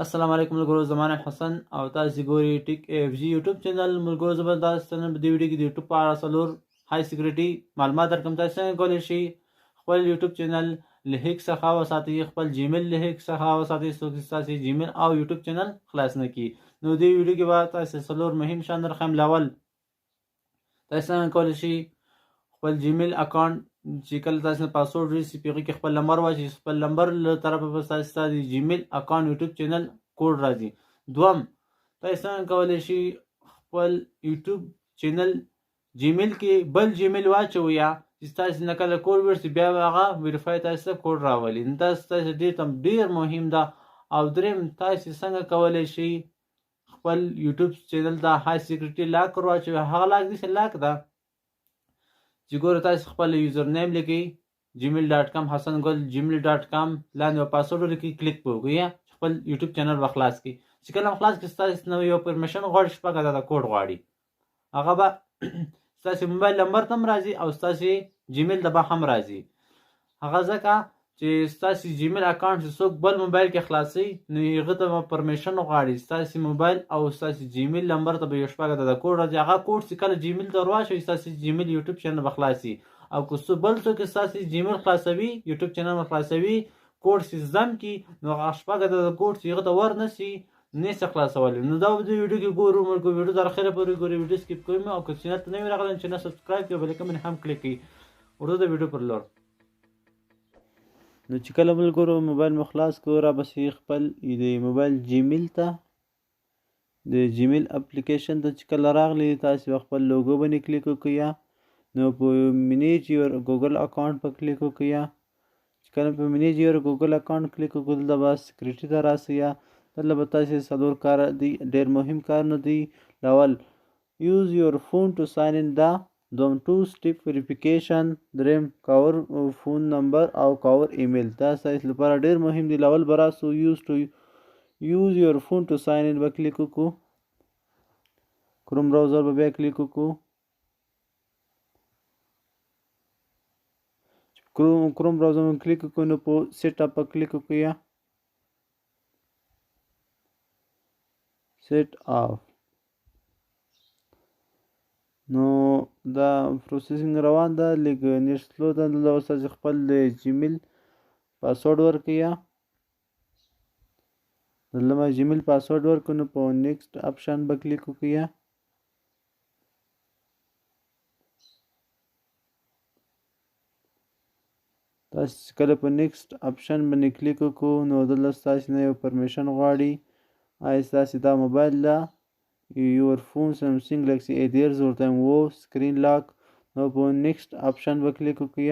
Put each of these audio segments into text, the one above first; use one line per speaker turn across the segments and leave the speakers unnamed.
السلام علیکم ملګرو، زما نوم حسن او تاسو ګورئ ټیک اف جی یوټیوب چینل. ملګرو زبردست نن په دې ویډیو کې د یوټیوب په اړه څلور هاي سیکریټي معلومات درکوم. تاسو څنګه کولی شئ خپل یوټیوب چینل له هیک څخه وساتئ، خپل جیمیل له هیک څخه وساتئ څوک چې ستاسو جیمیل او یوټیوب چینل خلاص نه کړي. نو دې ویډیو کې به تاسو څلور مهم شیان درښیم. اول تاسو څنګه کولی شئ خپل جیمیل اکاونټ چې کله تاسو نه پاسورډ راشي په هغې کې خپل نمبر واچوئ، خپل نمبر له طرفه به ستاسو د جیمیل اکاونټ یوټیوب چینل کوډ راځي. دوم تاسو څنګه کولی شئ خپل یوټیوب چینل جیمیل کې بل جیمیل واچوئ چې ستاسو نه کله کوډ ورسي بیا به هغه ویریفای تاسو ته کوډ راولي. دا ستاسو ډېر مهم ده. او دریم تاسو څنګه کولی شئ خپل یوټیوب چینل ته هاي سیکریټي لاک ور واچوئ. هغه لاک داسې لاک ده چې ګوره تاسو خپل یوزر نیم لیکئ gmail.com حسن ګل gmail.com لاندې به پاسورډ ولیکئ، کلیک به وکړئ خپل یوټیوب چینل به خلاص کړئ. چې کله هم خلاص کړئ ستاسو نه یو پرمیشن غواړي، شپږ عدده کوډ غواړي. هغه به ستاسو موبایل نمبر ته هم راځي او ستاسو جیمیل ته به هم راځي. هغه ځکه چې ستاسو جیمیل اکاونټ چې څوک بل موبایل کې خلاصوي نو هغه ته به پرمیشن غواړي. ستاسو موبایل او ستاسو جیمیل نمبر ته به یو شپږ عدده کوډ راځي. هغه کوډ چې کله جیمیل ته ور واچوئ ستاسو جیمیل یوټیوب چینل به خلاصي. او که بل څوک ستاسو جیمیل خلاصوي یوټیوب چینل به خلاصوي کوډ چې زم کړي نو هغه شپږ عدده کوډ چې هغه ته ور نه شي نشي خلاصولی. نو دا د ویډیو کې ګورو ملګرو، ویډیو تر اخره پورې ګورئ، ویډیو سکیپ کوئ او که چینل ته نوي راغلی چینل سبسکرایب کړئ، بل ایکن هم کلیک کړئ. ورځو د ویډیو پر لور. نو چې کله ملګرو موبایل مو خلاص کړو رابسئ خپل د موبایل جیمیل ته. د جیمیل اپلیکیشن ته چې کله راغلی تاسو خپل لوګو باندې کلیک وکړئ، نو په منیج یور ګوګل اکاونټ په کلیک وکړئ. چې کله په منیج یور ګوګل اکاونټ کلیک وکړو دلته به سیکریټي ته راسئ. دلته به تاسو څلور کار دي، ډېر مهم کارونه دي. اول یوز یور فون ټو ساین ان دا، دوم ټو سټیپ ویریفیکیشن، دریم کاور فون نمبر او کاور ایمیل. دا ستاسو لپاره ډېر مهم دي. اول به راسو یوز یور فون ټو ساین ان به کلیک وکړو. کروم براوزر به بیا کلیک وکړو. کروم براوزر باندې کلیک وکړو نو په سیټ اپ په کلیک وکړئ. سیټ اپ نو دا پروسیسینګ روان ده، لږ نیټ سلو ده. دلته به تاسو خپل د جیمیل پاسورډ ورکړئ. دلته ما جیمیل پاسورډ ورکړو نو په نیکسټ اپشن به کلیک وکړئ. تاسو کله په نیکسټ اپشن باندې کلیک وکړو نو دلته ستاسو نه یو پرمیشن غواړي. آیا ستاسو دا موبایل ده یور فون سمسنګ ګلیکسي 8 ایئرز ورته وو سکرین لاک. نو په نیکسټ اپشن به کلیک وکړئ.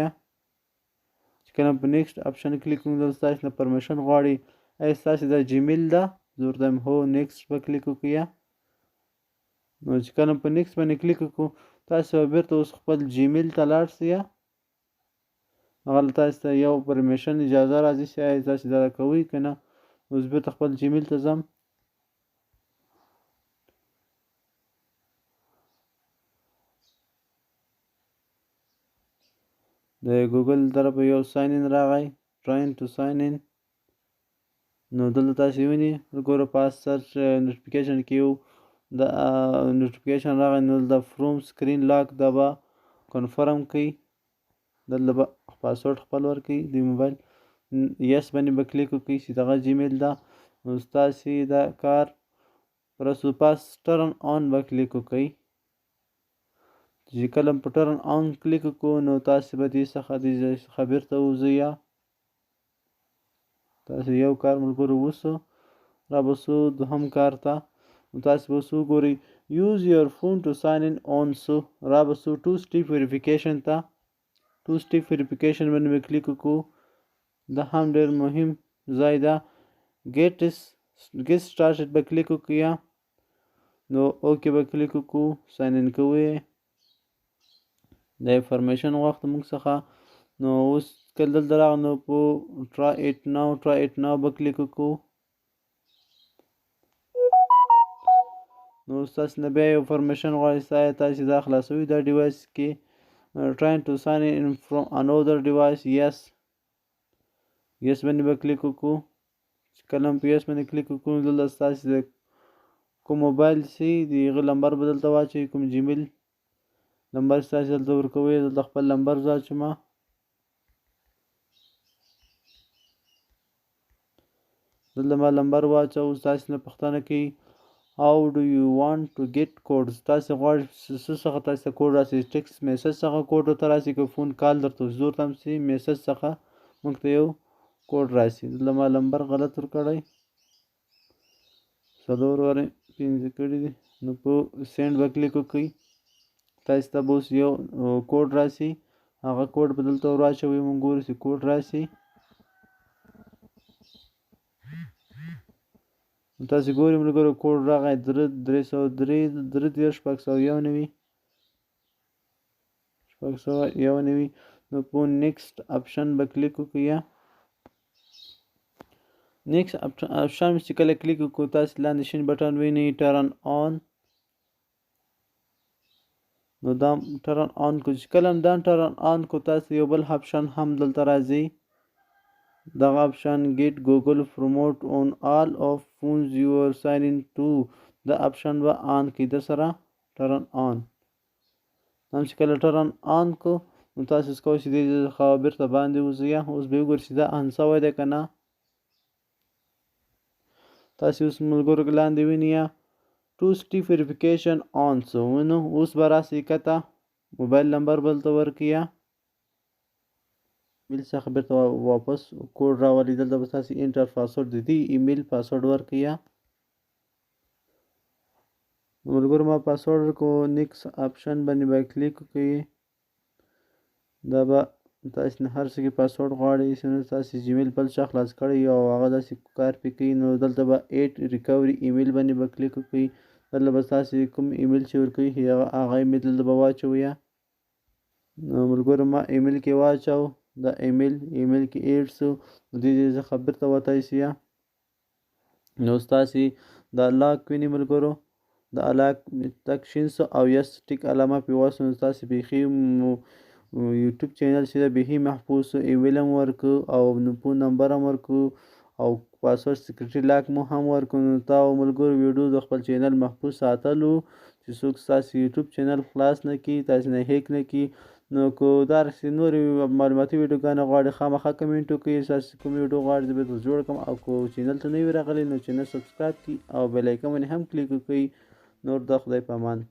چې کله په نیکسټ اپشن کلیک وکړو دلته ستاسو نه پرمیشن غواړي. آیا ستاسو دا جیمیل ده زه ورته هو نیکسټ به کلیک وکړئ. نو چې کله په نیکسټ باندې کلیک وکړو تاسو به بیرته اوس خپل جیمیل ته لاړ شئ. هغه تاسو ته یو پرمیشن اجازه راځي چې آیا تاسو دا کوئ که نه. اوس بیرته خپل جیمیل ته ځم. د ګوګل طرفه یو ساین ان راغی، ټراین ټو ساین ان. نو دلته تاسو وینئ ګوره پاس سرچ نوټیفیکیشن کې یو د نوټیفیکیشن راغی. نو دلته فروم سکرین لاک دا به کنفرم کوي. دلته به پاسورډ خپل ورکړئ د موبایل. یس باندې به کلیک وکړئ چې دغه جیمیل ده. نو ستاسو دا کار پرسو پاس ټرن آن به کلیک وکړئ. چې کله په ټرن آن کلیک وکړو نو تاسو به دې څخه بیرته وځئ. تاسو یو کار ملګرو وسو رابسو دوهم کار ته. نو تاسو به اوس وګورئ یوز یور فون ټو ساین ان اون سو رابسو ټو سټیپ ویریفیکیشن ته. ټو سټیپ ویریفیکیشن باندې به کلیک وکړو. دا هم ډېر مهم ځای ده. ګیټ سټارټډ به کلیک وکړئ. نو اوکې به کلیک وکړو. ساین ان کوئ. د انفارمیشن وخت موږ څخه. نو اوس کله دلته راغلو نو په ټرای ایټ ناو به کلیک وکړو. نو ستاسو نه بیا یو انفارمیشن غواړي چې تاسو دا خلاصوي دا ډیوایس کې. trying to sign in from another device. yes باندې به کلیک وکړو. چې کله هم په یس باندې کلیک وکړو دلته ستاسې د کوم موبایل سي د هغه نمبر به دلته واچوئ کوم جیمیل نمبر ستاسې دلته ورکوئ دلته خپل نمبر زه اچوم دلته ما نمبر واچو ستاسې نه پوښتنه کوي how do you want to get codes تاسې غواړئ څه څخه تاسې ته کوډ راسي ټکسټ میسج څخه کوډ ورته راسي که فون کال درته زور ته هم سي میسج څخه موږ ته یو کوډ راسي دلته ما نمبر غلط ورکړی 4 وارې 5 کړي دي نو په سینډ به کلیک وکړئ تاسې ته به اوس یو کوډ راسي هغه کوډ به دلته ور واچوئ موږ ګورو چې کوډ راسي تاسې ګورئ ملګرو کوډ راغی 333 نو په نیکسټ اپشن به کلیک وکړئ یا نیکسټ اپشن چې کله کلیک وکړو تاسې لاندې شین بټن وینئ ټرن آن نو دا ټرن آن کو چې کله هم دا ټرن آن کو تاسې یو بل اپشن هم دلته راځي دغه اپشن گیټ ګوګل پروموټ اون آل اف فونز یو آر ساین ان ټو دا اپشن به آن کړئ د سره ټرن آن هم چې کله ټرن آن کو نو تاسې اوس کولی شئ دې څخه بیرته باندې وځئ اوس به وګورئ چې دا آن شوی دی که نه تاسې اوس ملګرو لاندې وینئ ټو سټیپ ویریفیکیشن آن سو نو اوس به راسئ کته موبایل نمبر به دلته ورکړئ ایمیل څخه بیرته واپس کوډ راولئ دلته به تاسې انټر پاسورډ د دې ایمیل پاسورډ ورکړئ ملګرو ما پاسورډ ورکړو نیکس اپشن باندې به کلیک وکړئ دا به تاسې نه هر څه کې پاسورډ غواړئ نو تاسې جیمیل بل چا خلاص کړی او هغه داسې کار پې کوي نو دلته به ایډ ریکوري ایمیل باندې به کلیک وکړئ دلته به تاسې کوم ایمیل چې ورکوي هغه ایمیل دلته به واچوئ نو ملګرو ما ایمیل کې واچو دا ایمیل کې ایډ سو نو دې څخه بیرته وتایسئ نو ستاسې دا لاک وینئ ملګرو دا لاک تک شین سو او یس ټیک علامه پې وسو نو ستاسې بیخي یوټیوب چینل چې ده بیخي محفوظ سو ایمیل هم ورکو او فون نمبر هم ورکو او پاسورډ سیکریټي لاک مو هم ورکو نو تاسو ملګرو ویډیو د خپل چینل محفوظ ساتلو چې څوک ستاسې یوټیوب چینل خلاص نه کړي تاسې نه هیک نه کړي نو که داسې نورې معلوماتي ویډیوګانې غواړئ خامخا کمنټ وکړئ ستاسې کوم ویډیو غواړئ زه به درته جوړ کړم او که چینل ته نه وي راغلی نو چینل سبسکرایب کړئ او بیل ایکن باندې هم کلیک وکړئ نور د خدای په امان